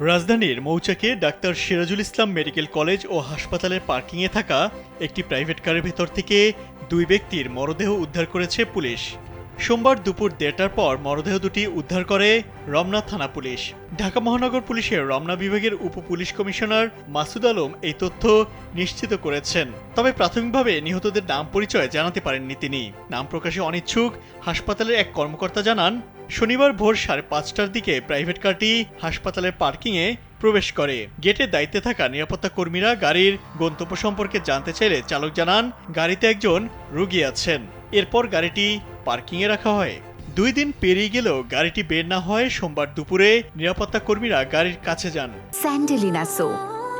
রাজধানীর মৌচাকে doctor Sirajul Islam medical college ও হাসপাতালের পার্কিংয়ে থাকা একটি প্রাইভেট কারের ভেতর থেকে দুই ব্যক্তির মরদেহ উদ্ধার করেছে পুলিশ। সোমবার দুপুর ১:৩০টার পর মরদেহ দুটি উদ্ধার করে রমনা থানা পুলিশ। ঢাকা মহানগর পুলিশের রমনা বিভাগের উপ পুলিশ কমিশনার মাসুদ আলম এই তথ্য নিশ্চিত করেছেন। তবে প্রাথমিকভাবে নিহতদের নাম পরিচয় জানাতে পারেননি তিনি। নাম প্রকাশে অনিচ্ছুক হাসপাতালের এক কর্মকর্তা জানান, শনিবার ভোর ৫:৩০টার দিকে প্রাইভেট কারটি হাসপাতালের পার্কিংয়ে প্রবেশ করে। গেটের দায়িত্বে থাকা নিরাপত্তা কর্মীরা গাড়ির গন্তব্য সম্পর্কে জানতে চাইলে চালক জানান গাড়িতে একজন রোগী আছেন। এরপর গাড়িটি পার্কিংয়ে রাখা হয়। ২ দিন পেরিয়ে গেলেও গাড়িটি বের না হয় সোমবার দুপুরে নিরাপত্তা কর্মীরা গাড়ির কাছে যান। স্যান্ডেলিনা সো,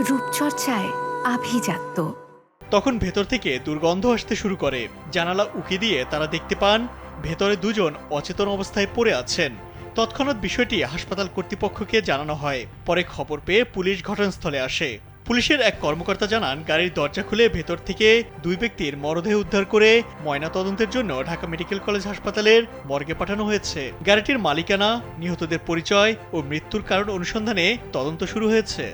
রূপচর্চায় আভিজাত্য। তখন ভেতর থেকে দুর্গন্ধ আসতে শুরু করে। জানালা উকি দিয়ে তারা দেখতে পান ভেতরে দুজন অচেতন অবস্থায় পড়ে আছেন। তৎক্ষণাৎ বিষয়টি হাসপাতাল কর্তৃপক্ষকে জানানো হয়। পরে খবর পেয়ে পুলিশ ঘটনাস্থলে আসে। পুলিশের এক কর্মকর্তা জানান, গাড়ির দরজা খুলে ভেতর থেকে দুই ব্যক্তির মরদেহ উদ্ধার করে ময়নাতদন্তের জন্য ঢাকা মেডিকেল কলেজ হাসপাতালের মর্গে পাঠানো হয়েছে। গাড়িটির মালিকানা, নিহতদের পরিচয় ও মৃত্যুর কারণ অনুসন্ধানে তদন্ত শুরু হয়েছে।